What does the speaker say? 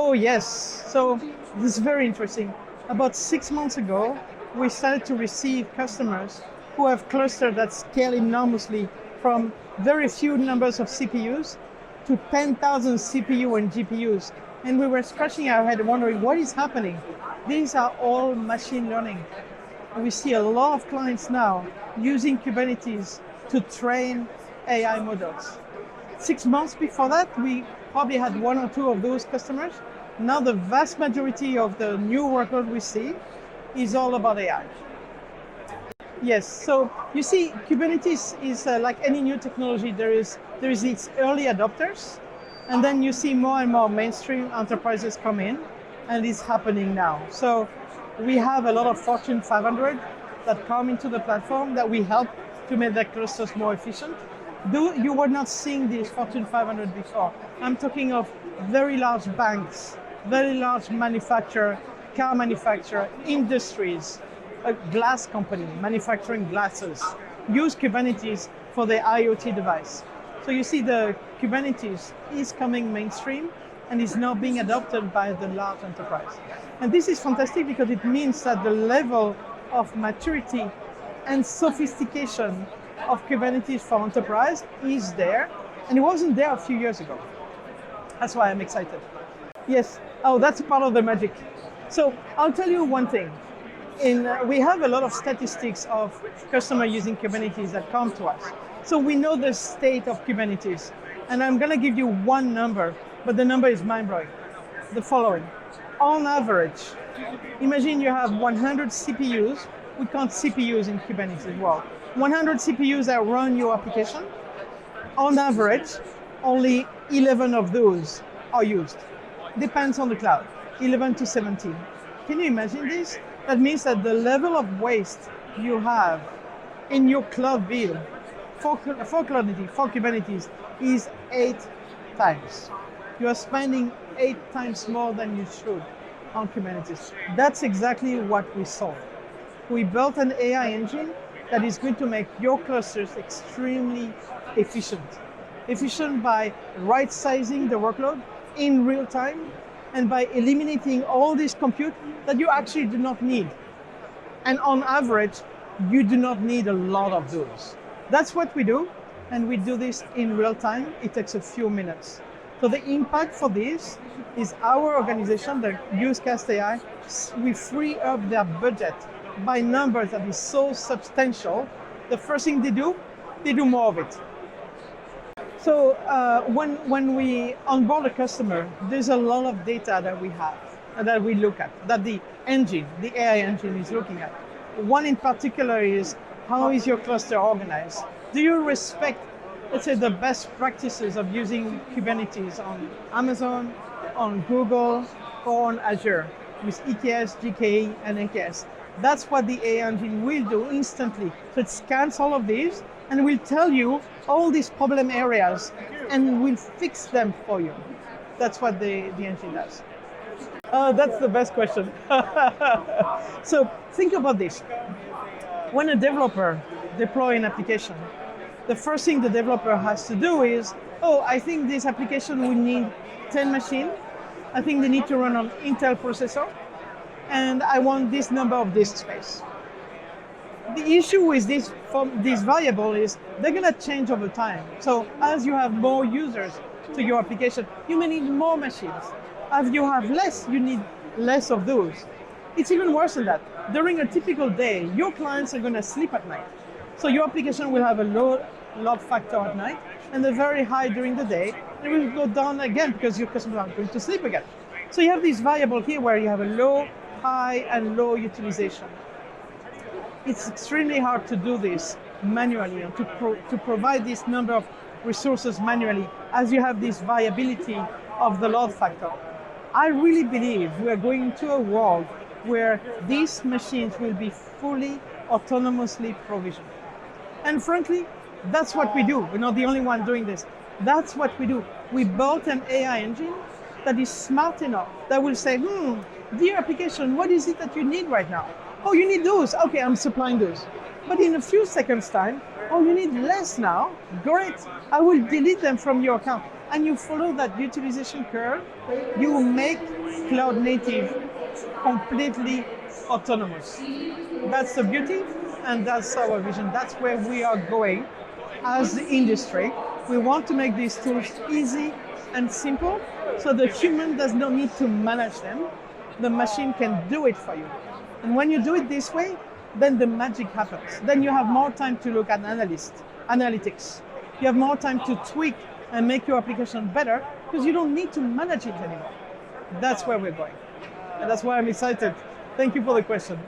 Oh yes, so this is very interesting. About 6 months ago, we started to receive customers who have clusters that scale enormously from very few numbers of CPUs to 10,000 CPU and GPUs. And we were scratching our head wondering what is happening. These are all machine learning. And we see a lot of clients now using Kubernetes to train AI models. 6 months before that, we probably had one or two of those customers. Now the vast majority of the new workload we see is all about AI. Yes, so you see, Kubernetes is like any new technology. There is its early adopters, and then you see more and more mainstream enterprises come in, and it's happening now. So we have a lot of Fortune 500 that come into the platform that we help to make their clusters more efficient. You were not seeing these Fortune 500 before. I'm talking of very large banks, very large manufacturer, car manufacturer, industries, a glass company manufacturing glasses, use Kubernetes for their IoT device. So you see the Kubernetes is coming mainstream and is now being adopted by the large enterprise. And this is fantastic because it means that the level of maturity and sophistication of Kubernetes for enterprise is there, and it wasn't there a few years ago. That's why I'm excited. Yes, oh, that's part of the magic. So I'll tell you one thing. We have a lot of statistics of customers using Kubernetes that come to us. So we know the state of Kubernetes. And I'm going to give you one number, but the number is mind-blowing. The following. On average, imagine you have 100 CPUs. We count CPUs in Kubernetes as well. 100 CPUs that run your application. On average, only 11 of those are used. Depends on the cloud, 11 to 17. Can you imagine this? That means that the level of waste you have in your cloud bill for Kubernetes is 8 times. You are spending 8 times more than you should on Kubernetes. That's exactly what we solve. We built an AI engine that is going to make your clusters extremely efficient. Efficient by right-sizing the workload in real time and by eliminating all this compute that you actually do not need. And on average, you do not need a lot of those. That's what we do, and we do this in real time. It takes a few minutes. So the impact for this is our organization, the UseCast AI, we free up their budget by numbers that is so substantial. The first thing they do more of it. So when we onboard a customer, there's a lot of data that we have and that we look at, that the AI engine is looking at. One in particular is, how is your cluster organized? Do you respect, let's say, the best practices of using Kubernetes on Amazon, on Google, or on Azure with EKS, GKE, and AKS? That's what the AI engine will do instantly. So it scans all of these and will tell you all these problem areas and will fix them for you. That's what the engine does. That's the best question. So think about this. When a developer deploys an application, the first thing the developer has to do is, I think this application will need 10 machines. I think they need to run on Intel processor, and I want this number of disk space. The issue with this variable is they're going to change over time. So as you have more users to your application, you may need more machines. As you have less, you need less of those. It's even worse than that. During a typical day, your clients are going to sleep at night. So your application will have a low load factor at night and a very high during the day. It will go down again because your customers are going to sleep again. So you have this variable here where you have a low, high, and low utilization. It's extremely hard to do this manually and to provide this number of resources manually as you have this variability of the load factor. I really believe we are going into a world where these machines will be fully autonomously provisioned. And frankly, that's what we do. We're not the only one doing this. That's what we do. We built an AI engine that is smart enough that will say, dear application, what is it that you need right now? Oh, you need those. Okay, I'm supplying those. But in a few seconds time, Oh, you need less now? Great, I will delete them from your account. And you follow that utilization curve, you will make cloud native completely autonomous. That's the beauty, and that's our vision. That's where we are going as the industry. We want to make these tools easy and simple, so the human does not need to manage them. The machine can do it for you. And when you do it this way, then the magic happens. Then you have more time to look at analytics. You have more time to tweak and make your application better because you don't need to manage it anymore. That's where we're going. And that's why I'm excited. Thank you for the question.